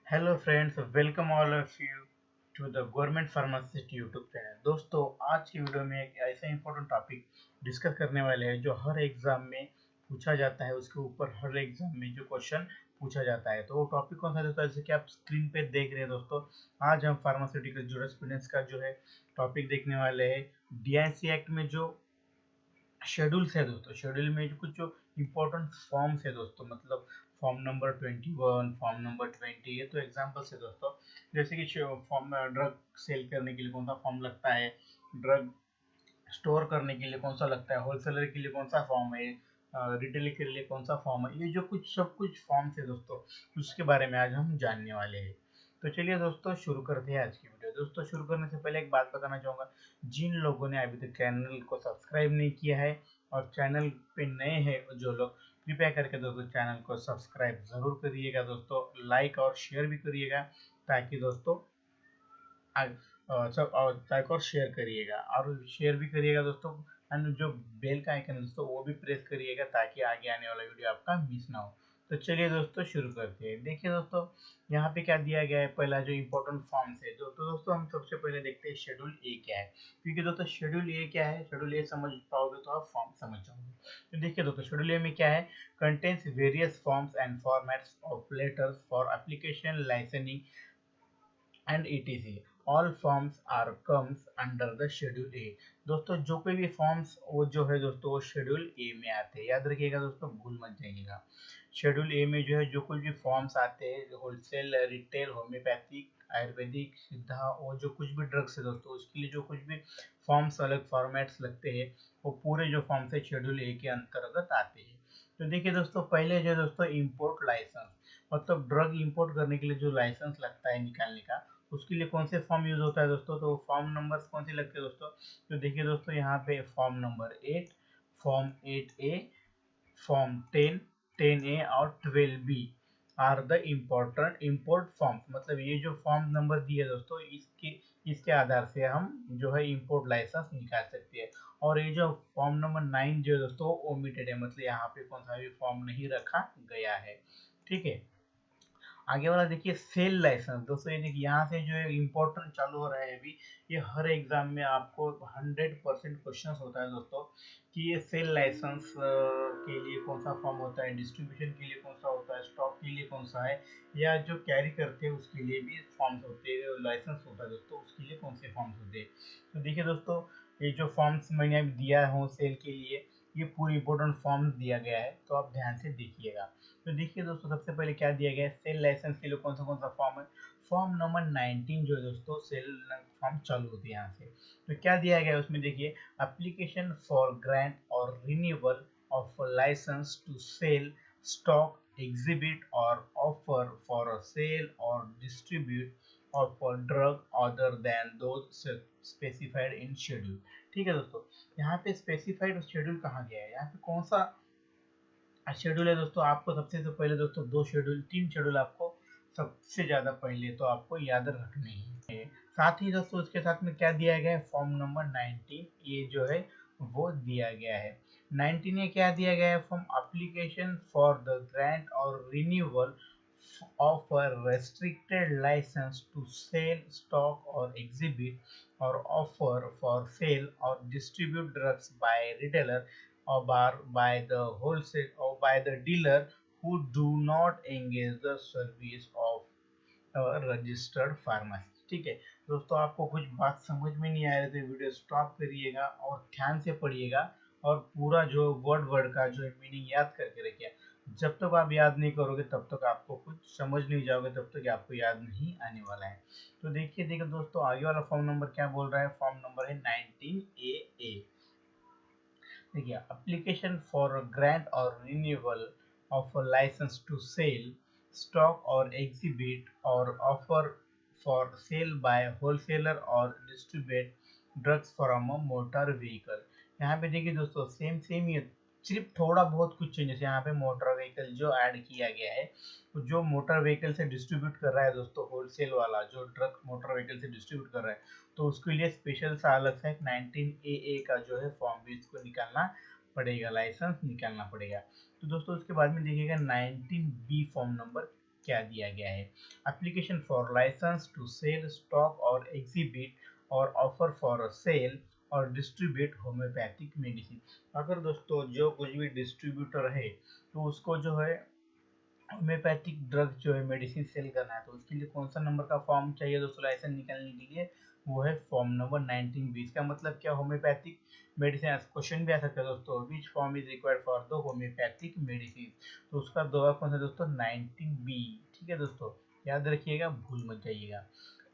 Hello friends, welcome all of you to the government pharmacist YouTube channel. दोस्तों, आज की video में एक ऐसा इंपॉर्टेंट टॉपिक डिस्कस करने वाले हैं जो हर एग्जाम में पूछा जाता है। उसके ऊपर हर एग्जाम में जो क्वेश्चन पूछा जाता है, तो वो टॉपिक कौन सा दोस्तों? जैसे कि आप स्क्रीन पे देख रहे हैं दोस्तों, आज हम फार्मास्यूटिकल जूरिस्प्रूडेंस का जो है टॉपिक देखने वाले हैं। डीआईसी एक्ट में जो शेड्यूल्स है दोस्तों, शेड्यूल में कुछ जो इम्पोर्टेंट फॉर्म्स है दोस्तों, मतलब फॉर्म नंबर 21, फॉर्म नंबर 20, ये तो एग्जाम्पल्स है दोस्तों। जैसे कि फॉर्म ड्रग सेल करने के लिए कौन सा फॉर्म लगता है, ड्रग स्टोर करने के लिए कौन सा लगता है, होलसेलर के लिए कौन सा फॉर्म है, रिटेल के लिए कौन सा फॉर्म है, ये जो कुछ सब कुछ फॉर्म्स है दोस्तों, उसके बारे में आज हम जानने वाले हैं। तो चलिए दोस्तों, शुरू करते हैं आज की वीडियो। दोस्तों, शुरू करने से पहले एक बात बताना चाहूँगा, जिन लोगों ने अभी तक चैनल को सब्सक्राइब नहीं किया है और चैनल पे नए हैं जो लोग, कृपया करके दोस्तों चैनल को सब्सक्राइब ज़रूर करिएगा दोस्तों, लाइक और शेयर भी करिएगा, ताकि दोस्तों सब और लाइक और शेयर करिएगा, और शेयर भी करिएगा दोस्तों। एंड जो बेल का आइकन है दोस्तों, वो भी प्रेस करिएगा, ताकि आगे आने वाला वीडियो आपका मिस ना हो। तो चलिए दोस्तों, शुरू करते हैं। देखिए दोस्तों, यहाँ पे क्या दिया गया है, पहला जो इम्पोर्टेंट फॉर्म्स है तो दोस्तों हम सबसे पहले देखते हैं शेड्यूल ए क्या है। क्योंकि दोस्तों शेड्यूल ए क्या है, शेड्यूल ए समझ पाओगे तो आप फॉर्म समझ जाओगे। तो देखिए दोस्तों, शेड्यूल ए में क्या है, contains various forms and formats of letters for application, licensing and etc। All forms are comes under the schedule A. दोस्तों, जो कोई भी फॉर्म्स वो जो है दोस्तों, वो शेड्यूल ए में आते हैं। याद रखिएगा दोस्तों, भूल मत जाइएगा। शेड्यूल ए में जो है जो कुछ भी फॉर्म्स आते हैं, होलसेल, रिटेल, होम्योपैथिक, आयुर्वेदिक, सिद्धा, वो जो कुछ भी ड्रग्स है दोस्तों, उसके लिए जो कुछ भी फॉर्म्स, अलग फॉर्मेट्स लगते हैं, वो पूरे जो फॉर्म्स है शेड्यूल ए के अंतर्गत आते हैं। तो देखिए दोस्तों, पहले जो है दोस्तों इम्पोर्ट लाइसेंस, मतलब ड्रग इंपोर्ट करने के लिए जो लाइसेंस लगता है निकालने का, उसके लिए कौन से फॉर्म यूज होता है दोस्तों? तो फॉर्म नंबर्स कौन से लगते हैं दोस्तों? तो देखिए दोस्तों, यहाँ पे form number 8, form 8A, form 10, 10A और 12B are the important import forms. मतलब ये जो फॉर्म नंबर दिए दोस्तों, इसके आधार से हम जो है इम्पोर्ट लाइसेंस निकाल सकते हैं। और ये जो फॉर्म नंबर 9 जो है दोस्तों, ओमिटेड है, मतलब यहाँ पे कौन सा भी फॉर्म नहीं रखा गया है। ठीक है, आगे वाला देखिए सेल लाइसेंस। दोस्तों ये देखिए, यहाँ से जो है इम्पोर्टेंट चालू हो रहा है अभी, ये हर एग्जाम में आपको 100% क्वेश्चन होता है दोस्तों, कि ये सेल लाइसेंस के लिए कौन सा फॉर्म होता है, डिस्ट्रीब्यूशन के लिए कौन सा होता है, स्टॉक के लिए कौन सा है, या जो कैरी करते हैं उसके लिए भी फॉर्म्स होते हैं, लाइसेंस होता है दोस्तों, उसके लिए कौन से फॉर्म्स होते हैं। तो देखिए दोस्तों, ये जो फॉर्म्स मैंने अभी दिया है सेल के लिए, ये पूरी इंपॉर्टेंट फॉर्म्स दिया गया है, तो आप ध्यान से देखिएगा। तो देखिए दोस्तों, सबसे पहले क्या दिया गया है, सेल लाइसेंस के लिए कौन सा फॉर्म है, फॉर्म नंबर 19 जो है दोस्तों, सेल फॉर्म चालू होती है यहाँ से। तो क्या दिया गया है उसमें, देखिए, एप्लीकेशन फॉर ग्रांट और renewal of license to sell, stock, exhibit और ऑफर फॉर अ सेल और distribute of a drug other than those specified in schedule. ठीक है दोस्तों, यहाँ पे स्पेसिफाइड शेड्यूल कहाँ गया है, यहाँ पे कौन सा शेड्यूल है दोस्तों? आपको सबसे तो पहले दोस्तों दो शेड्यूल, तीन शेड्यूल आपको सबसे ज्यादा पहले तो आपको याद रखने हैं। साथ ही दोस्तों उसके साथ में क्या दिया गया है, फॉर्म नंबर 19, ये जो है वो दिया गया है। 19 में क्या दिया गया है, form application for the grant और renewal of a restricted license to sell, stock or exhibit or offer for sale or distribute drugs by retailer or by the wholesale or by the dealer who do not engage the service of registered pharmacy. ठीक है दोस्तों, आपको कुछ बात समझ में नहीं आ रही तो वीडियो स्टॉप करिएगा और ध्यान से पढ़िएगा, और पूरा जो वर्ड वर्ड का जो मीनिंग याद करके रखिए। जब तक आप याद नहीं करोगे तब तक आपको कुछ समझ नहीं जाओगे, तब तक आपको याद नहीं आने वाला है। तो देखिए देखिए दोस्तों, आगे वाला फॉर्म नंबर क्या बोल रहा है, फॉर्म नंबर है 19AA। देखिए, एप्लीकेशन फॉर ग्रांट और renewal of a license to sell, stock और एग्जिबिट और offer for sale by wholesaler और distribute drugs from a motor vehicle. यहाँ पे देखिए दोस्तों, सेम सेम ही है, सिर्फ थोड़ा बहुत कुछ चेंजेस। यहाँ पे मोटर व्हीकल जो ऐड किया गया है, तो जो मोटर व्हीकल से डिस्ट्रीब्यूट कर रहा है दोस्तों, होलसेल वाला जो ड्रग मोटर व्हीकल से डिस्ट्रीब्यूट कर रहा है, तो उसके लिए स्पेशल सा अलग से 19AA का जो है फॉर्म भी इसको निकालना पड़ेगा, लाइसेंस निकालना पड़ेगा। तो दोस्तों उसके बाद में देखिएगा 19B फॉर्म नंबर क्या दिया गया है। Application for license to sell stock और एग्जिबिट और ऑफर फॉर सेल और डिस्ट्रीब्यूट होम्योपैथिक मेडिसिन। अगर दोस्तों जो कुछ भी डिस्ट्रीब्यूटर है तो उसको जो है होम्योपैथिक ड्रग जो है मेडिसिन सेल करना है, तो उसके लिए कौन सा नंबर का फॉर्म चाहिए दोस्तों लाइसेंस निकालने के लिए? वो है फॉर्म नंबर 19B। इसका मतलब क्या, होम्योपैथिक मेडिसिन क्वेश्चन भी आ सकता है दोस्तों, which form is required for the homeopathic medicine, तो उसका जवाब कौन सा दोस्तों? 19B। ठीक है दोस्तों, याद रखिएगा, भूल मत जाइएगा।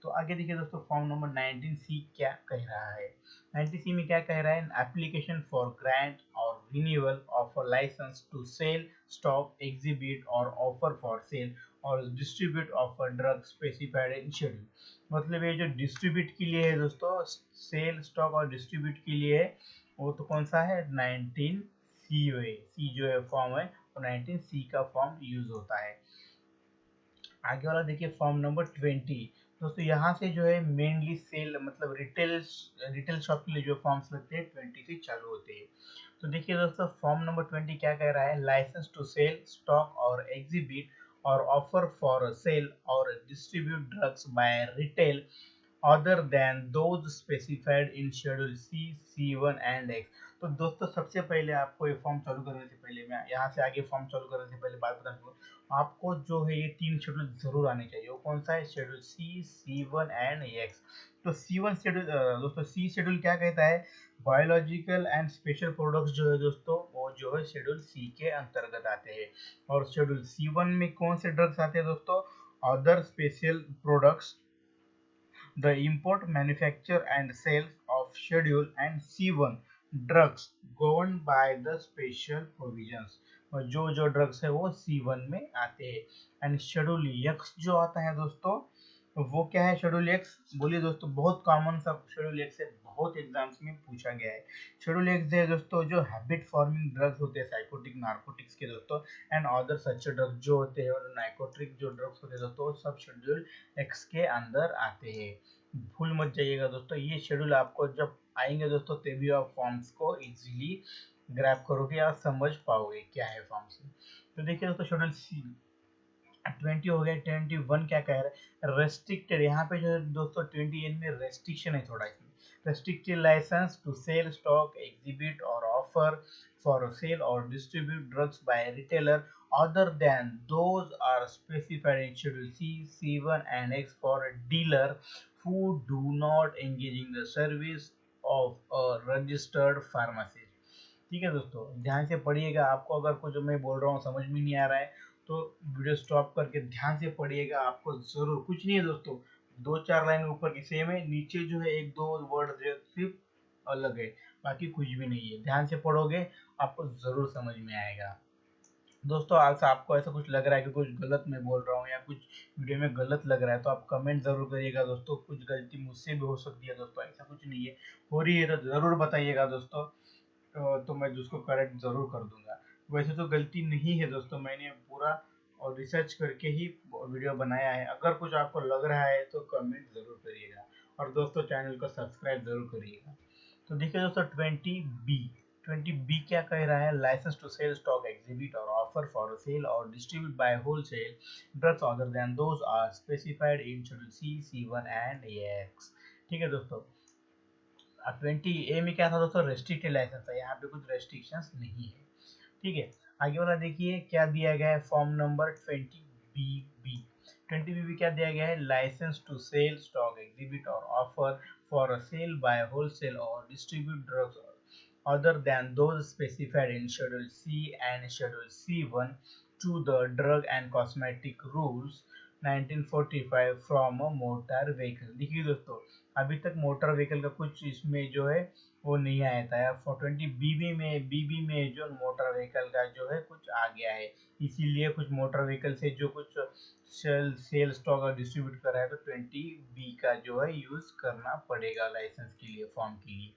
तो आगे देखिए दोस्तों, फॉर्म नंबर 19C क्या कह रहा है। 19C में क्या कह रहा है? एप्लीकेशन फॉर ग्रांट और renewal of a license to sell stock exhibit और ऑफर फॉर सेल और distribute of a drug specified in schedule. मतलब ये जो डिस्ट्रीब्यूट के लिए है दोस्तों, सेल स्टॉक और डिस्ट्रीब्यूट के लिए है, वो तो कौन सा है? 19C है। सी जो है फॉर्म है वो 19C का फॉर्म यूज होता है। आगे वाला देखिए फॉर्म नंबर 20। दोस्तों यहाँ से जो है मेनली सेल मतलब रिटेल शॉप के लिए जो फॉर्म्स लगते हैं 20 से चालू होते हैं। तो देखिए दोस्तों, फॉर्म नंबर 20 क्या कह रहा है? लाइसेंस टू सेल स्टॉक और एग्जिबिट और ऑफर फॉर सेल और distribute drugs bye retail other than those specified in schedule C, C1 and X। तो दोस्तों सबसे पहले आपको ये फॉर्म चालू करने से पहले, मैं यहाँ से आगे फॉर्म चालू करने से पहले बात बता दूँ, आपको जो है ये 3 शेड्यूल जरूर आने चाहिए। वो कौन सा है? Schedule C, C1 and X। तो C1 शेड्यूल दोस्तों, C शेड्यूल क्या कहता है? बायोलॉजिकल एंड स्पेशल प्रोडक्ट्स जो है दोस्तों, वो जो है शेड्यूल C के अंतर्गत आते हैं। और शेड्यूल C1 में कौन से ड्रग्स आते हैं दोस्तों? Other special products, the import, manufacture and sales of Schedule and C1 drugs governed by the special provisions। और जो ड्रग्स है वो C1 में आते हैं। एंड शेड्यूल एक्स जो आता है दोस्तों, वो क्या है? शेड्यूल एक्स बोलिए दोस्तों, बहुत कॉमन सा शेड्यूल एक्स है, बहुत एग्जाम्स में पूछा गया है। शेड्यूल एक्स है दोस्तों जो हैबिट फॉर्मिंग ड्रग्स होते हैं, साइकोटिक नार्कोटिक्स के दोस्तों, एंड अदर सच ड्रग्स जो होते हैं और नाइकोट्रिक जो ड्रग्स होते हैं दोस्तों, सब शेड्यूल एक्स के अंदर आते हैं। भूल मत जाइएगा दोस्तों, ये शेड्यूल आपको जब आएंगे दोस्तों तभी आप फॉर्म्स को इजीली ग्रैब करोगे या समझ पाओगे क्या है फॉर्म्स। तो देखिए दोस्तों, शेड्यूल 20 हो गया। 21 क्या कह रहा है? रेस्ट्रिक्टेड। यहाँ पे जो है दोस्तों 20 में रेस्ट्रिक्शन है थोड़ा, इसमें restricted license to sell stock exhibit और ऑफर फॉर सेल और distribute drugs by retailer other than those are specified in schedule C, C1 and X for a dealer who do not engage in the service of a registered pharmacist। ठीक है दोस्तों, ध्यान से पढ़िएगा। आपको अगर कुछ मैं बोल रहा हूँ समझ में नहीं आ रहा है तो वीडियो स्टॉप करके ध्यान से पढ़िएगा, आपको जरूर। कुछ नहीं है दोस्तों, 2-4 लाइन ऊपर की सेम है, नीचे जो है 1-2 वर्ड जो सिर्फ अलग है, बाकी कुछ भी नहीं है। ध्यान से पढ़ोगे आपको जरूर समझ में आएगा। दोस्तों आज आपको ऐसा कुछ लग रहा है कि कुछ गलत मैं बोल रहा हूँ या कुछ वीडियो में गलत लग रहा है तो आप कमेंट जरूर करिएगा दोस्तों। कुछ गलती मुझसे भी हो सकती है दोस्तों, ऐसा कुछ नहीं है, हो रही है तो जरूर बताइएगा दोस्तों। तो मैं उसको करेक्ट जरूर कर दूंगा। वैसे तो गलती नहीं है दोस्तों, मैंने पूरा और रिसर्च करके ही वीडियो बनाया है। अगर कुछ आपको लग रहा है तो कमेंट जरूर करिएगा और दोस्तों चैनल को सब्सक्राइब जरूर करिएगा। तो देखिए दोस्तों 20B क्या कह रहा है? License to sell stock exhibit और ऑफर फॉर सेल और distribute by wholesale drugs other than those are specified in schedule C, C1 and X। ठीक है दोस्तों, 20A में क्या था दोस्तों? रेस्ट्रिक्टेड लाइसेंस है, यहाँ पे कुछ रेस्ट्रिक्शंस नहीं है। ठीक है, आगे वाला देखिए क्या दिया गया है फॉर्म नंबर 20BB। 20BB क्या दिया गया है? License to sell stock exhibit और offer for sale by wholesale और distribute drugs other than those specified in Schedule C and Schedule C1 to the Drug and Cosmetic Rules 1945 from a motor vehicle। देखिए दोस्तों, अभी तक motor vehicle का कुछ इसमें जो है वो नहीं आया था। 20 बीबी में जो मोटर व्हीकल का जो है कुछ आ गया है, इसीलिए कुछ मोटर व्हीकल से जो कुछ सेल स्टॉक और डिस्ट्रीब्यूट कर रहा है तो 20B का जो है यूज करना पड़ेगा लाइसेंस के लिए, फॉर्म के लिए।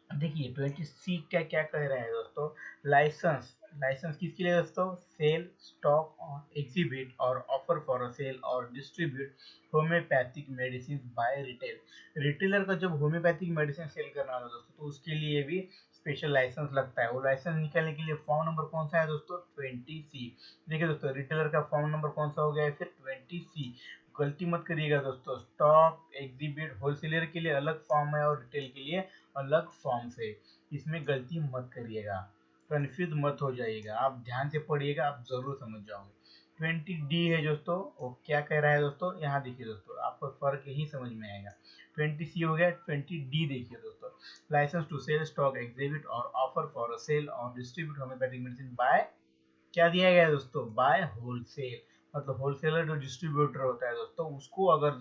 देखिए 20C क्या क्या कह रहे हैं दोस्तों? लाइसेंस लाइसेंस किसके लिए दोस्तों? सेल स्टॉक और एग्जिबिट और ऑफर फॉर सेल और distribute homeopathic medicine bye retail. Retailer का जब होम्योपैथिक मेडिसिन सेल करना होगा दोस्तों तो उसके लिए भी स्पेशल लाइसेंस लगता है। वो लाइसेंस निकालने के लिए फॉर्म नंबर कौन सा है दोस्तों? 20C। देखिए दोस्तों, रिटेलर का फॉर्म नंबर कौन सा हो गया है फिर? 20C। गलती मत करिएगा दोस्तों, स्टॉक एग्जिबिट होलसेलर के लिए अलग फॉर्म है और रिटेल के लिए अलग फॉर्म है, इसमें गलती मत करिएगा, कंफ्यूज मत हो जाइएगा। आप ध्यान से पढ़िएगा, आप जरूर समझ जाओगे। 20D है दोस्तों, वो क्या कह रहा है दोस्तों? यहाँ देखिए दोस्तों, आपको फर्क यही समझ में आएगा। 20C हो गया। 20D देखिए दोस्तों, license to sell stock exhibit और ऑफर फॉर सेल और डिस्ट्रीब्यूट होम्योपैथिक मेडिसिन बाय, क्या दिया गया है दोस्तों? By wholesale. मतलब होलसेलर जो डिस्ट्रीब्यूटर होता है दोस्तों, उसको अगर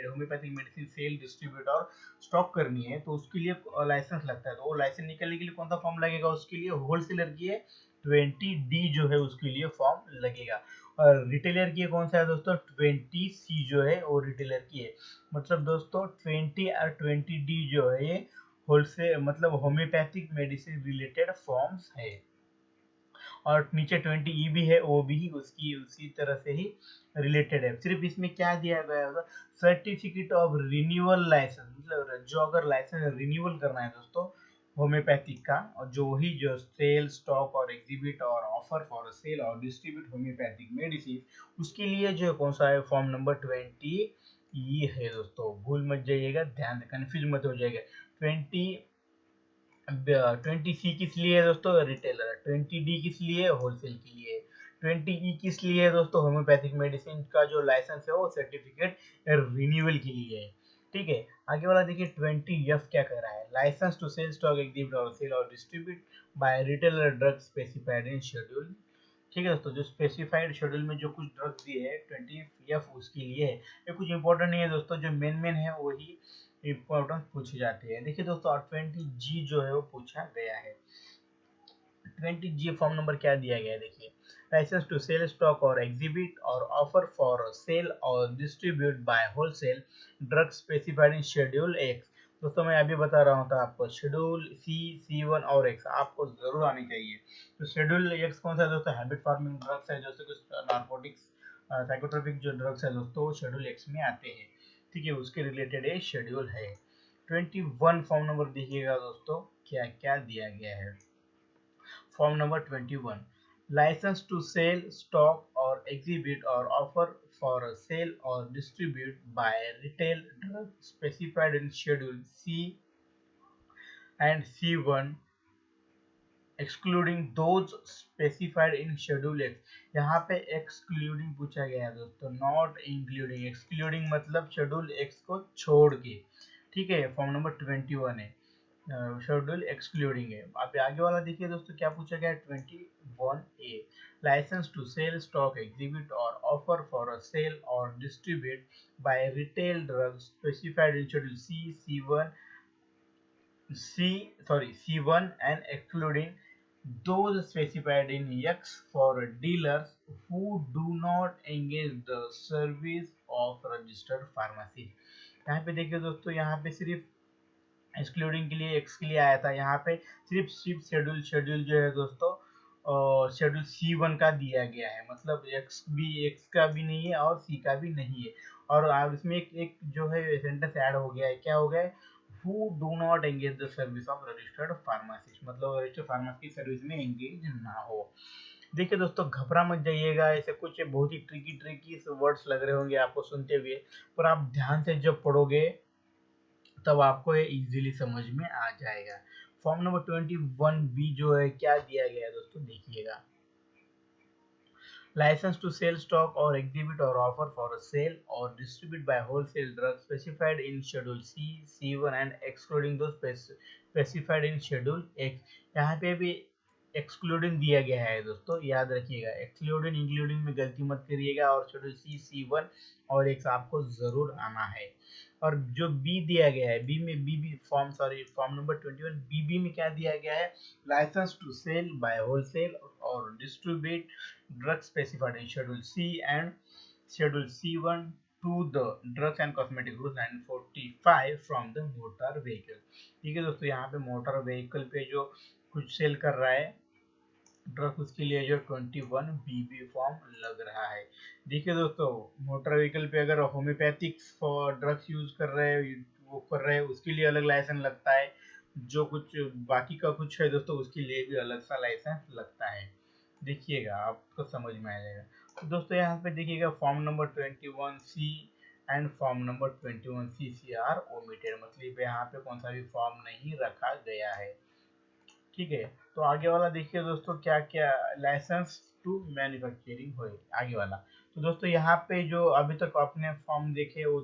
होम्योपैथिक मेडिसिन सेल डिस्ट्रीब्यूट और स्टॉक करनी है तो उसके लिए लाइसेंस लगता है। तो वो लाइसेंस निकालने के लिए कौन सा फॉर्म लगेगा? उसके लिए होलसेलर की है 20D जो है उसके लिए फॉर्म लगेगा। और रिटेलर की कौन सा है दोस्तों? 20C जो है वो रिटेलर की है। मतलब दोस्तों 20 और 20D जो है ये होलसेल मतलब होम्योपैथिक मेडिसिन रिलेटेड फॉर्म्स है। और नीचे 20E भी है, वो भी उसकी उसी तरह से ही रिलेटेड है। सिर्फ इसमें क्या दिया गया होगा? सर्टिफिकेट ऑफ रिन्यूअल लाइसेंस, मतलब जो अगर लाइसेंस रिन्यूअल करना है दोस्तों होम्योपैथिक का, और जो सेल स्टॉक और एग्जिबिट और ऑफर फॉर सेल और डिस्ट्रीब्यूट होम्योपैथिक मेडिसिन, उसके लिए जो कौन सा है? फॉर्म नंबर 20E है दोस्तों। भूल मत जाइएगा, ध्यान से कंफ्यूज मत हो जाएगा। 20C किस लिए है दोस्तों? रिटेलर। 20D किस लिए? होलसेल के लिए। 20E किस लिए है दोस्तों? होम्योपैथिक मेडिसिन का जो लाइसेंस है वो सर्टिफिकेट रिन्यूअल के लिए है। ठीक है, आगे वाला देखिए 20F क्या कह रहा है? License to sell stock exhibit और सेल और distribute by retailer drug specified in schedule. ठीक है दोस्तों, जो स्पेसिफाइड शेड्यूल में जो कुछ ड्रग्स दिए है 20F उसके लिए है। ये कुछ इंपॉर्टेंट नहीं है दोस्तों, जो मेन है वही इंपॉर्टेंट पूछे जाते हैं। देखिए दोस्तों, 20G जो है वो पूछा गया है। 20G फॉर्म नंबर क्या दिया गया है? देखिए, लाइसेंस टू सेल स्टॉक और एग्जिबिट और ऑफर फॉर सेल और distribute by wholesale drug specified in schedule x. दोस्तों मैं अभी बता रहा हूँ था आपको, शेड्यूल C1 और एक्स आपको जरूर आनी चाहिए। तो शेड्यूल एक्स कौन सा है दोस्तों? हैबिट फॉर्मिंग ड्रग्स है, जैसे कुछ नार्कोटिक्स साइकोट्रोपिक जो ड्रग्स है दोस्तों, वो शेड्यूल एक्स में आते हैं। ठीक है, उसके रिलेटेड ये शेड्यूल है। 21 फॉर्म नंबर देखिएगा दोस्तों, क्या क्या दिया गया है। Form number 21, license to sell stock और एग्जिबिट और ऑफर फॉर सेल और distribute by retail drug specified in schedule C and C1 excluding those specified in schedule X. यहाँ पे एक्सक्लूडिंग पूछा गया है दोस्तों, नॉट इंक्लूडिंग। एक्सक्लूडिंग मतलब शेड्यूल एक्स को छोड़ के। ठीक है, फॉर्म नंबर 21 है, शेड्यूल एक्सक्लूडिंग है। अब आगे वाला देखिए दोस्तों, क्या पूछा गया है? 21A, license to sell stock exhibit और ऑफर फॉर सेल और distribute by retail drug specified in schedule C1 and excluding those specified in X for dealers who do not engage the service of registered pharmacy। यहाँ पे देखिए दोस्तों, यहाँ पे सिर्फ excluding के लिए एक्स के लिए आया था। यहाँ पे सिर्फ शेड्यूल जो है दोस्तों, शेड्यूल C1 का दिया गया है। मतलब एक्स का भी नहीं है और सी का भी नहीं है। और इसमें एक जो है सेंटेंस ऐड हो गया है, क्या हो गया है? who do not engage the service of registered pharmacist, मतलब रजिस्टर्ड फार्मेसी की सर्विस में एंगेज ना हो। देखिए दोस्तों, घबरा मत जाइएगा, ऐसे कुछ बहुत ही ट्रिकी वर्ड्स लग रहे होंगे आपको सुनते हुए, पर आप ध्यान से जब पढ़ोगे तब आपको ये इजीली समझ में आ जाएगा। फॉर्म नंबर 21B जो है क्या दिया गया है दोस्तों, देखिएगा, लाइसेंस टू सेल स्टॉक और एग्जिबिट और ऑफर फॉर सेल और distribute by wholesale drug specified in schedule C1 and excluding दो स्पेसिफाइड इन शेड्यूल एक्स। यहाँ पे भी एक्सक्लूडिंग दिया गया है दोस्तों, याद रखिएगा। एक्सक्लूडिंग इंक्लूडिंग में गलती मत करिएगा, और शेड्यूल C1 और एक्स आपको जरूर आना है। और जो बी दिया गया है, बी फॉर्म नंबर 21 में क्या दिया गया है? License to sell by wholesale और distribute drug specified in Schedule C and Schedule C1 to the Drugs and Cosmetic Rules 945 from the motor vehicle। ठीक है दोस्तों, यहाँ पे मोटर व्हीकल पे जो कुछ सेल कर रहा है ड्रग, उसके लिए जो 21BB फॉर्म लग रहा है। देखिए दोस्तों, मोटर व्हीकल पे अगर होम्योपैथिक ड्रग्स यूज कर रहे हैं, वो कर रहे हैं, उसके लिए अलग लाइसेंस लगता है। जो कुछ बाकी का कुछ है दोस्तों उसके लिए भी अलग सा लाइसेंस लगता है। देखिएगा आपको समझ में आ जाएगा। तो दोस्तों यहाँ पे देखिएगा form number 21C and form number 21C C are omitted, मतलब यहाँ पे कौन सा भी फॉर्म नहीं रखा गया है। ठीक है, तो आगे वाला देखिए दोस्तों क्या क्या लाइसेंस टू मैन्युफैक्चरिंग हो आगे वाला। तो दोस्तों यहाँ पे जो अभी तक आपने फॉर्म देखे वो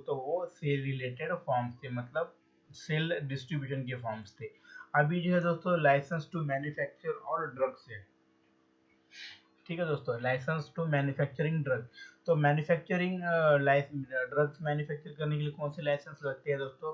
सेल रिलेटेड फॉर्म्स थे, मतलब सेल डिस्ट्रीब्यूशन के फॉर्म्स थे। अभी जो है दोस्तों लाइसेंस टू मैन्युफैक्चर और ड्रग्स है। ठीक है दोस्तों, लाइसेंस टू मैन्युफैक्चरिंग ड्रग। तो मैन्युफैक्चरिंग ड्रग्स मैन्युफैक्चर करने के लिए कौन से लाइसेंस लगते हैं दोस्तों?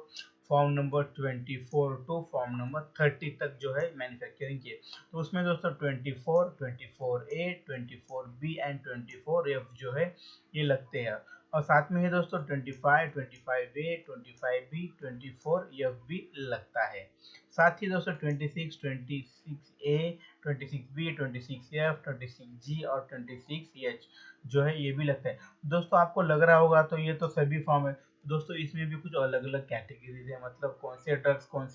Form number 24 to form number 30 तक जो है मैन्युफैक्चरिंग के। तो उसमें दोस्तों 24, 24A, 24B एंड 24F जो है ये लगते हैं। और साथ में ही दोस्तों 25, 25A, 25B, 24F भी लगता है। साथ ही दोस्तों 26, 26A, 26B, 26F, 26G और 26H जो है ये भी लगता है। दोस्तों आपको लग रहा होगा तो ये तो सभी फॉर्म है। दोस्तों इसमें भी कुछ अलग अलग कैटेगरीज है, मतलब कौन से ड्रग्स कौन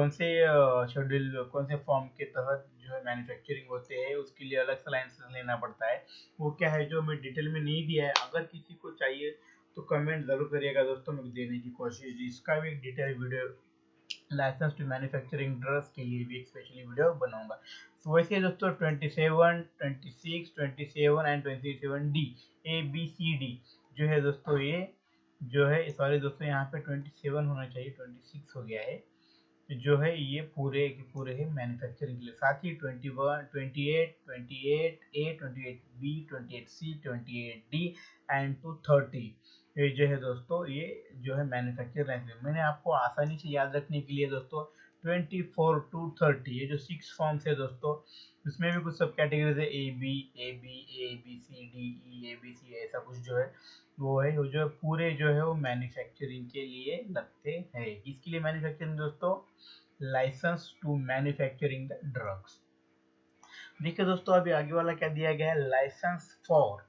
से शेड्यूल कौन से फॉर्म के तहत जो है मैन्युफैक्चरिंग होते हैं, उसके लिए अलग से लाइसेंस लेना पड़ता है। वो क्या है जो मैं डिटेल में नहीं दिया है, अगर किसी को चाहिए तो कमेंट जरूर करिएगा दोस्तों, मैं देने की कोशिश, इसका भी एक detail video license to manufacturing drugs के लिए भी एक स्पेशली वीडियो बनाऊंगा। तो वैसे दोस्तों 27, 26, 27 एंड 27D, ABCD जो है दोस्तों ये जो है, सॉरी दोस्तों यहाँ पे 27 होना चाहिए, 26 हो गया है। जो है ये पूरे के पूरे है मैन्युफैक्चरिंग के लिए। साथ ही 21, 28, 28A, 28B, 28C, 28D and to 30 ये जो है दोस्तों ये जो है मैन्युफैक्चर लाइसेंस। मैंने आपको आसानी से याद रखने के लिए दोस्तों 24 टू 30 ये जो 6 फॉर्म्स है दोस्तों, इसमें भी कुछ सब कैटेगरीज है, ABCD, ऐसा कुछ जो है वो है, वो जो है पूरे जो है वो मैन्युफैक्चरिंग के लिए लगते हैं। इसके लिए मैन्युफैक्चरिंग दोस्तों license to manufacturing the drugs. देखिए दोस्तों अभी आगे वाला क्या दिया गया है, लाइसेंस फॉर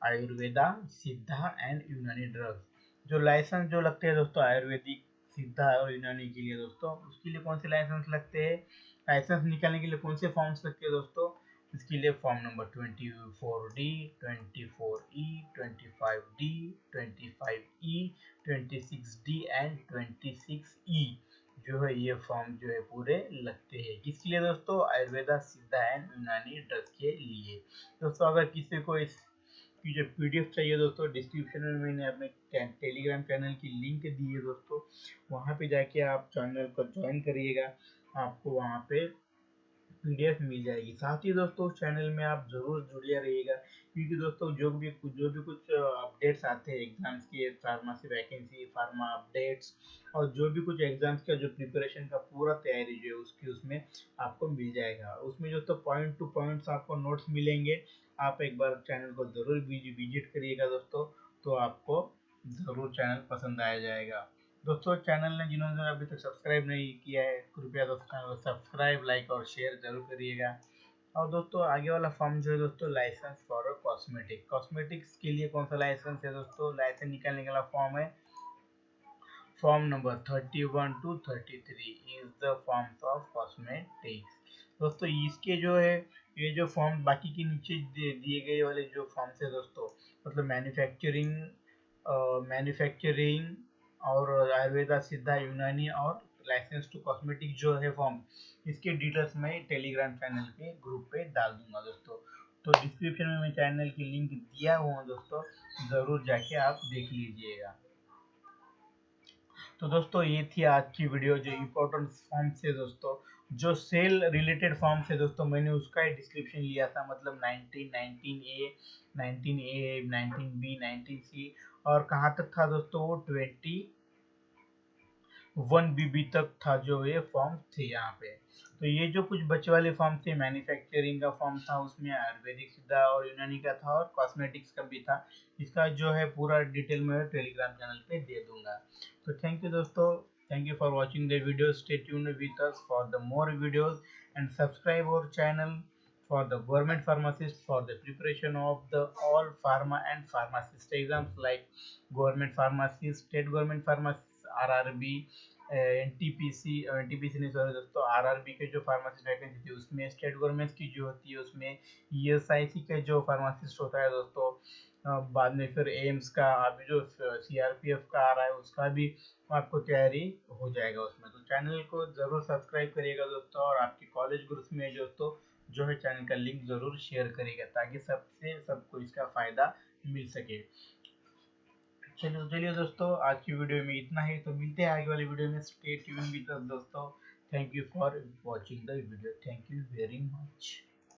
आयुर्वेदा, सिद्धा एंड यूनानी ड्रग्स। जो लाइसेंस जो लगते हैं दोस्तों आयुर्वेदिक, सिद्धा और यूनानी के लिए दोस्तों, उसके लिए कौन से लाइसेंस लगते हैं? लाइसेंस निकालने के लिए कौन से फॉर्म्स लगते हैं दोस्तों? इसके लिए form number 24D, 24E, 25D, 25E, 26D and 26E जो है ये फॉर्म जो है पूरे लगते हैं। किसके लिए दोस्तों? आयुर्वेदा, सिद्धा एंड यूनानी ड्रग्स के लिए। दोस्तों अगर किसी को इस की जो पीडीएफ चाहिए दोस्तों, डिस्क्रिप्शन में मैंने अपने टेलीग्राम चैनल की लिंक दी है दोस्तों, वहाँ पे जाके आप चैनल को ज्वाइन करिएगा, आपको वहाँ पे पीडीएफ मिल जाएगी। साथ ही दोस्तों चैनल में आप जरूर जुड़े रहिएगा, क्योंकि दोस्तों जो भी कुछ अपडेट्स आते हैं एग्जाम्स के, फार्मेसी वैकेंसी, फार्मा अपडेट्स और जो भी कुछ एग्जाम्स का जो प्रिपरेशन का पूरा तैयारी जो है उसकी उसमें आपको मिल जाएगा। उसमें दोस्तों पॉइंट टू पॉइंट्स आपको नोट्स मिलेंगे। आप एक बार चैनल को जरूर विजिट करिएगा दोस्तों, तो आपको जरूर चैनल पसंद आया जाएगा। दोस्तों चैनल ने जिन्होंने अभी तक सब्सक्राइब नहीं किया है, कृपया दोस्तों चैनल को सब्सक्राइब, लाइक और शेयर जरूर करिएगा। और दोस्तों आगे वाला फॉर्म जो है दोस्तों लाइसेंस फॉर कॉस्मेटिक्स के लिए कौन सा लाइसेंस है दोस्तों? लाइसेंस निकालने वाला फॉर्म है form number 31 to 33 is the forms of cosmetics. दोस्तों इसके जो है ये जो फॉर्म बाकी के नीचे दिए गए वाले जो फॉर्म्स है दोस्तों, मतलब मैन्युफैक्चरिंग और आयुर्वेदा, सिद्धा, यूनानी और लाइसेंस टू कॉस्मेटिक जो है फॉर्म, इसके डिटेल्स मैं टेलीग्राम चैनल के ग्रुप पे डाल दूंगा दोस्तों। तो डिस्क्रिप्शन में मैं चैनल की लिंक दिया हुआ हूँ दोस्तों, जरूर जाके आप देख लीजिएगा। तो दोस्तों ये थी आज की वीडियो, जो इम्पोर्टेंट फॉर्म्स है दोस्तों, जो सेल रिलेटेड फॉर्म्स है दोस्तों, मैंने उसका ही डिस्क्रिप्शन लिया था, मतलब 19, 19A, 19A, 19B, 19C और कहाँ तक था दोस्तों वो 21BB तक था जो ये फॉर्म थे यहाँ पे। तो ये जो कुछ बचे वाले फॉर्म थे, मैन्युफैक्चरिंग का फॉर्म था, उसमें आयुर्वेदिक, सिद्धा और यूनानी का था और कॉस्मेटिक्स का भी था। इसका जो है पूरा डिटेल में टेलीग्राम चैनल पे दे दूंगा। तो थैंक यू दोस्तों, thank you for watching the video, stay tuned with us for the more videos and subscribe our channel for the government pharmacist for the preparation of the all pharma and pharmacist exams like government pharmacist, state government pharmacist, RRB NTPC नहीं sorry दोस्तों, RRB के जो pharmacist vacancy थी उसमें, state government की जो होती है उसमें, ईएसआईसी का जो फार्मासिस्ट होता है दोस्तों, बाद में फिर एम्स का, अभी जो सीआरपीएफ का आ रहा है उसका भी आपको तैयारी हो जाएगा उसमें। तो चैनल को जरूर सब्सक्राइब करिएगा दोस्तों, और आपके कॉलेज ग्रुप्स में दोस्तों जो है चैनल का लिंक जरूर शेयर करिएगा, ताकि सबको इसका फायदा मिल सके। चलिए दोस्तों, आज की वीडियो में इतना ही। तो मिलते हैं आगे वाली वीडियो में। स्टे ट्यून विद अस दोस्तों। Thank you for watching the video. Thank you very much.